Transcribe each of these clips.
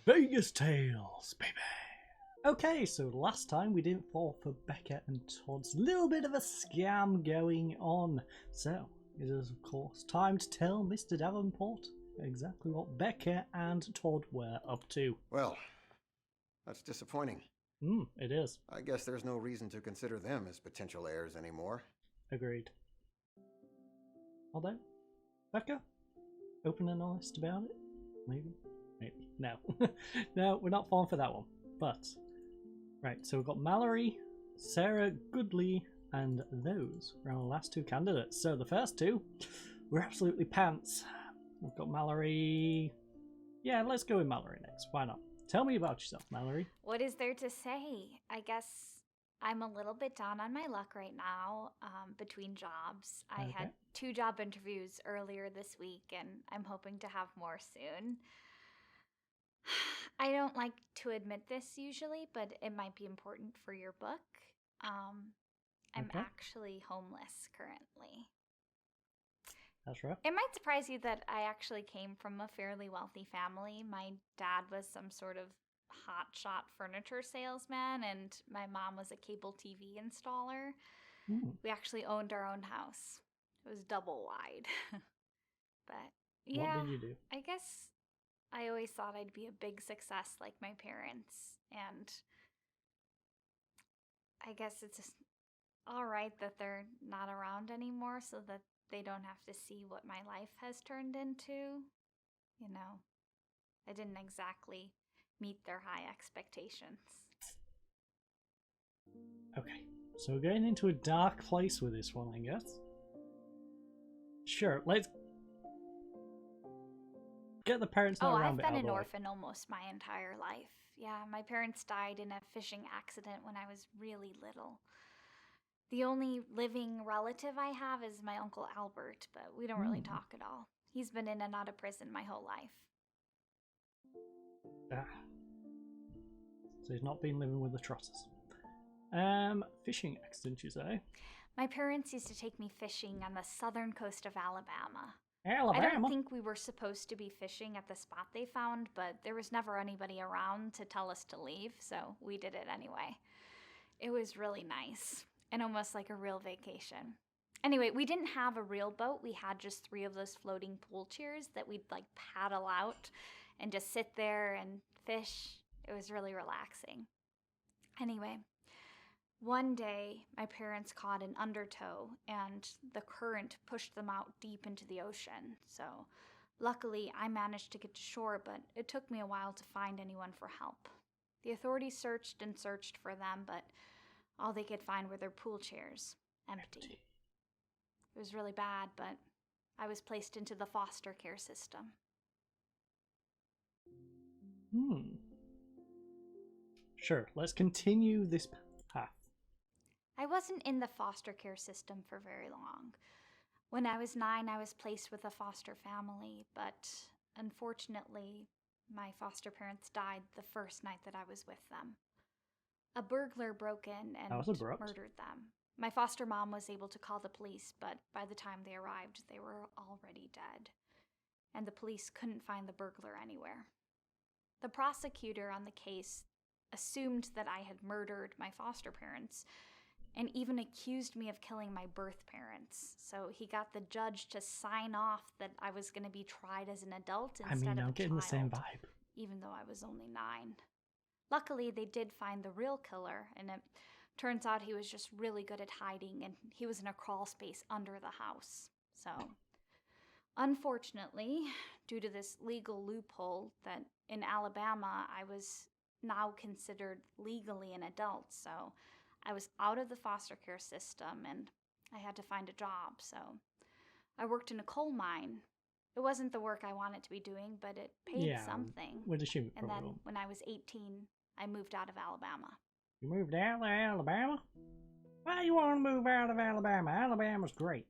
Vegas Tales, baby. Okay, so last time we didn't fall for Becca and Todd's little bit of a scam going on. So, it is of course time to tell Mr Davenport exactly what Becca and Todd were up to. Well, that's disappointing. It is. I guess there's no reason to consider them as potential heirs anymore. Agreed. Although, Becca? Open and honest about it? Maybe? Maybe. No. No, we're not falling for that one. But, right, so we've got Mallory, Sara, Goodley, and those are our last two candidates. So the first two, we're absolutely pants. We've got Mallory. Yeah, let's go with Mallory next. Why not? Tell me about yourself, Mallory. What is there to say? I guess I'm a little bit down on my luck right now between jobs. I had 2 job interviews earlier this week, and I'm hoping to have more soon. I don't like to admit this usually, but it might be important for your book. I'm actually homeless currently. That's right. It might surprise you that I actually came from a fairly wealthy family. My dad was some sort of hotshot furniture salesman, and my mom was a cable TV installer. We actually owned our own house. It was double wide. But yeah, what did you do? I guess I always thought I'd be a big success like my parents, and I guess it's just all right that they're not around anymore so that they don't have to see what my life has turned into. You know, I didn't exactly meet their high expectations. Okay, so we're getting into a dark place with this one, I guess. Sure, let's get the parents not around. I've been an orphan almost my entire life. Yeah, my parents died in a fishing accident when I was really little. The only living relative I have is my Uncle Albert, but we don't really talk at all. He's been in and out of prison my whole life. So he's not been living with the Trotters. Fishing accident, you say? My parents used to take me fishing on the southern coast of Alabama. Alabama? I don't think we were supposed to be fishing at the spot they found, but there was never anybody around to tell us to leave, so we did it anyway. It was really nice, and almost like a real vacation. Anyway, we didn't have a real boat. We had just 3 of those floating pool chairs that we'd like paddle out and just sit there and fish. It was really relaxing. Anyway, one day my parents caught an undertow and the current pushed them out deep into the ocean. So luckily I managed to get to shore, but it took me a while to find anyone for help. The authorities searched and searched for them, but all they could find were their pool chairs, empty. It was really bad, but I was placed into the foster care system. Sure, let's continue this path. I wasn't in the foster care system for very long. When I was 9, I was placed with a foster family, but unfortunately, my foster parents died the first night that I was with them. A burglar broke in and murdered them. My foster mom was able to call the police, but by the time they arrived, they were already dead. And the police couldn't find the burglar anywhere. The prosecutor on the case assumed that I had murdered my foster parents and even accused me of killing my birth parents. So he got the judge to sign off that I was going to be tried as an adult instead of a getting child, the same vibe. Even though I was only 9. Luckily, they did find the real killer, and it turns out he was just really good at hiding, and he was in a crawl space under the house. So, unfortunately, due to this legal loophole that in Alabama, I was now considered legally an adult, so I was out of the foster care system and I had to find a job. So I worked in a coal mine. It wasn't the work I wanted to be doing, but it paid something. And then when I was 18, I moved out of Alabama. You moved out of Alabama? Why you want to move out of Alabama? Alabama's great.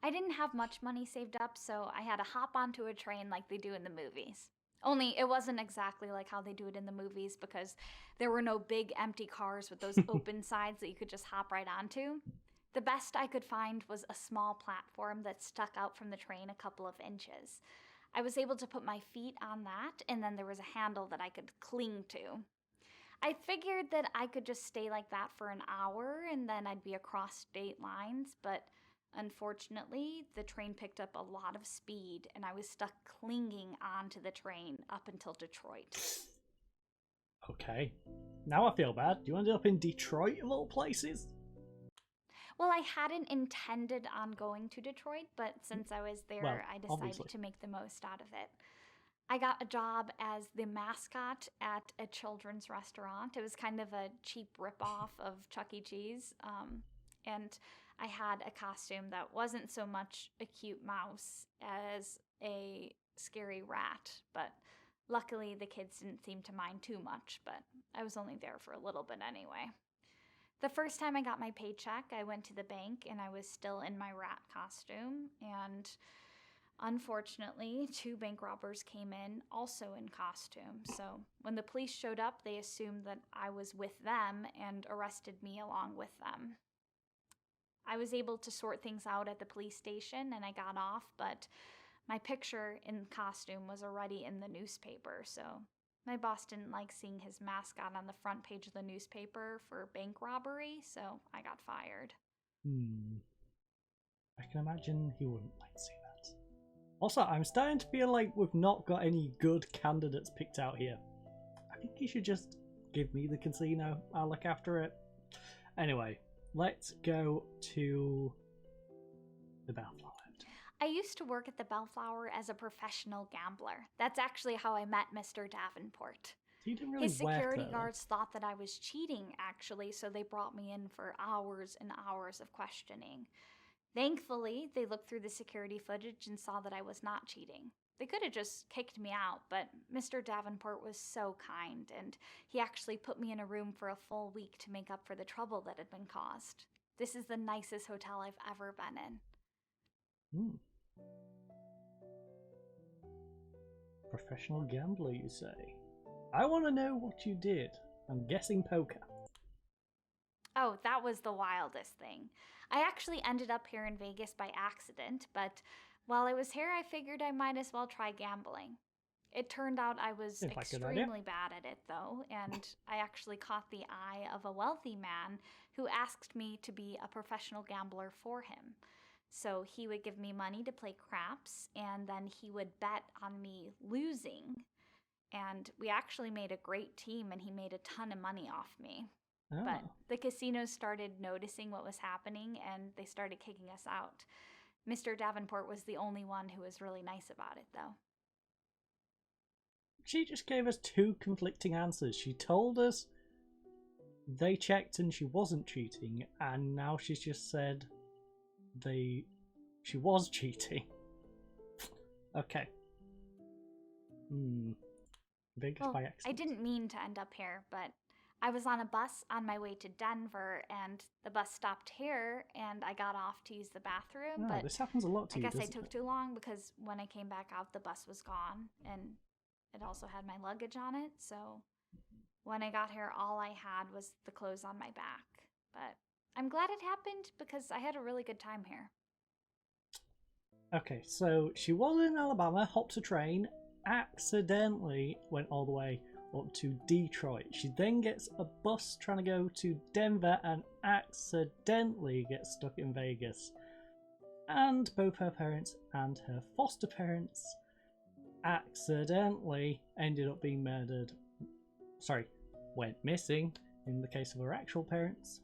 I didn't have much money saved up, so I had to hop onto a train like they do in the movies. Only it wasn't exactly like how they do it in the movies because there were no big empty cars with those open sides that you could just hop right onto. The best I could find was a small platform that stuck out from the train a couple of inches. I was able to put my feet on that, and then there was a handle that I could cling to. I figured that I could just stay like that for an hour and then I'd be across state lines, but unfortunately, the train picked up a lot of speed and I was stuck clinging onto the train up until Detroit. Okay. Now I feel bad. You ended up in Detroit of all places? Well, I hadn't intended on going to Detroit, but since I was there, Well, I decided obviously. to make the most out of it. I got a job as the mascot at a children's restaurant. It was kind of a cheap ripoff of Chuck E. Cheese. And I had a costume that wasn't so much a cute mouse as a scary rat. But luckily, the kids didn't seem to mind too much, but I was only there for a little bit anyway. The first time I got my paycheck, I went to the bank and I was still in my rat costume. And unfortunately, 2 bank robbers came in, also in costume. So when the police showed up, they assumed that I was with them and arrested me along with them. I was able to sort things out at the police station and I got off, but my picture in costume was already in the newspaper, so my boss didn't like seeing his mascot on the front page of the newspaper for bank robbery, so I got fired. I can imagine he wouldn't like seeing that. Also, I'm starting to feel like we've not got any good candidates picked out here. I think you should just give me the casino. I'll look after it. Anyway, let's go to the Bellflower Hotel. I used to work at the Bellflower as a professional gambler. That's actually how I met Mr. Davenport. He didn't really His security work there, guards thought that I was cheating, actually, so they brought me in for hours and hours of questioning. Thankfully, they looked through the security footage and saw that I was not cheating. They could have just kicked me out, but Mr. Davenport was so kind, and he actually put me in a room for a full week to make up for the trouble that had been caused. This is the nicest hotel I've ever been in. Professional gambler, you say? I want to know what you did. I'm guessing poker. Oh, that was the wildest thing. I actually ended up here in Vegas by accident, but while I was here, I figured I might as well try gambling. It turned out I was extremely bad at it, though, and I actually caught the eye of a wealthy man who asked me to be a professional gambler for him. So he would give me money to play craps, and then he would bet on me losing. And we actually made a great team, and he made a ton of money off me. Oh. But the casinos started noticing what was happening, and they started kicking us out. Mr. Davenport was the only one who was really nice about it, though. She just gave us 2 conflicting answers. She told us they checked and she wasn't cheating, and now she's just said she was cheating. Okay. Vegas by accident. I didn't mean to end up here, but I was on a bus on my way to Denver, and the bus stopped here, and I got off to use the bathroom. Oh, but this happens a lot to you, I guess I doesn't took it? too long because when I came back out, the bus was gone, and it also had my luggage on it. So when I got here, all I had was the clothes on my back. But I'm glad it happened because I had a really good time here. Okay, so she was in Alabama, hopped a train, accidentally went all the way up to Detroit. She then gets a bus trying to go to Denver and accidentally gets stuck in Vegas. And both her parents and her foster parents accidentally ended up being murdered. Sorry, went missing in the case of her actual parents.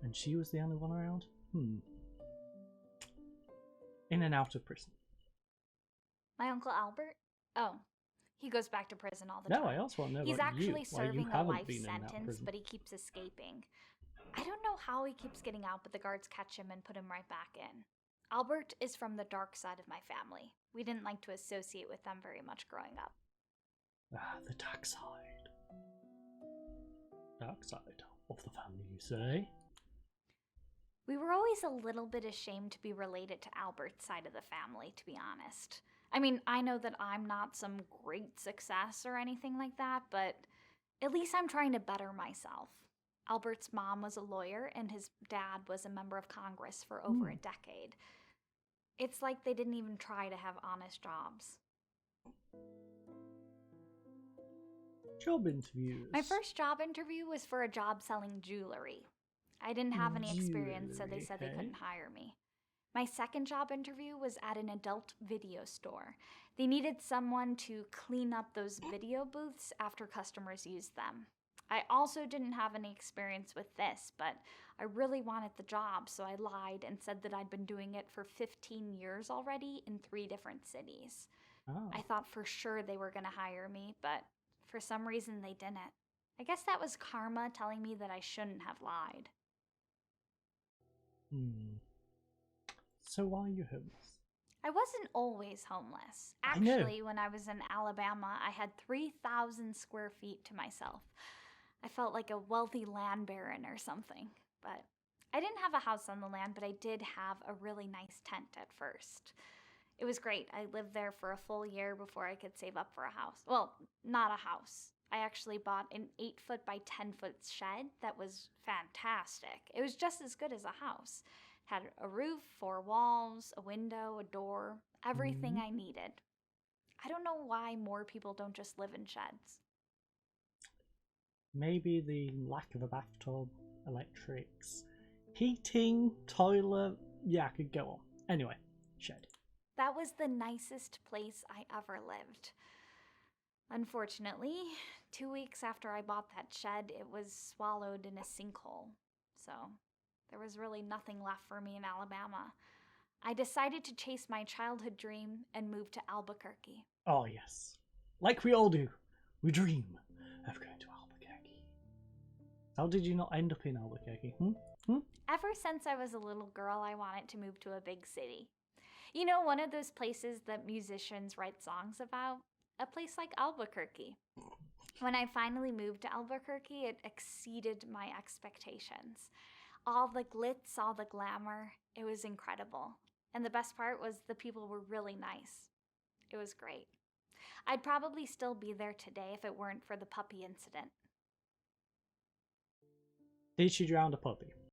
And she was the only one around? In and out of prison. My Uncle Albert? Oh, he goes back to prison all the time. No, I also want to know He's about actually you. Why you serving a haven't life been in and out of sentence, prison. but he keeps escaping. I don't know how he keeps getting out, but the guards catch him and put him right back in. Albert is from the dark side of my family. We didn't like to associate with them very much growing up. Ah, the dark side. Dark side of the family, you say? We were always a little bit ashamed to be related to Albert's side of the family, to be honest. I mean, I know that I'm not some great success or anything like that, but at least I'm trying to better myself. Albert's mom was a lawyer and his dad was a member of Congress for over a decade. It's like they didn't even try to have honest jobs. Job interviews. My first job interview was for a job selling jewelry. I didn't have any experience, so they said they couldn't hire me. My second job interview was at an adult video store. They needed someone to clean up those video booths after customers used them. I also didn't have any experience with this, but I really wanted the job, so I lied and said that I'd been doing it for 15 years already in 3 different cities. Oh. I thought for sure they were going to hire me, but for some reason they didn't. I guess that was karma telling me that I shouldn't have lied. So why are you homeless? I wasn't always homeless. I know. Actually, when I was in Alabama, I had 3,000 square feet to myself. I felt like a wealthy land baron or something. But I didn't have a house on the land, but I did have a really nice tent at first. It was great. I lived there for a full year before I could save up for a house. Well, not a house. I actually bought an 8-foot by 10-foot shed that was fantastic. It was just as good as a house. It had a roof, 4 walls, a window, a door, everything I needed. I don't know why more people don't just live in sheds. Maybe the lack of a bathtub, electrics, heating, toilet. Yeah, I could go on. Anyway, shed. That was the nicest place I ever lived. Unfortunately, 2 weeks after I bought that shed, it was swallowed in a sinkhole. So there was really nothing left for me in Alabama. I decided to chase my childhood dream and move to Albuquerque. Oh, yes. Like we all do. We dream of going to Albuquerque. How did you not end up in Albuquerque? Ever since I was a little girl, I wanted to move to a big city. You know, one of those places that musicians write songs about? A place like Albuquerque. When I finally moved to Albuquerque, it exceeded my expectations. All the glitz, all the glamour, it was incredible. And the best part was the people were really nice. It was great. I'd probably still be there today if it weren't for the puppy incident. Did she drown a puppy?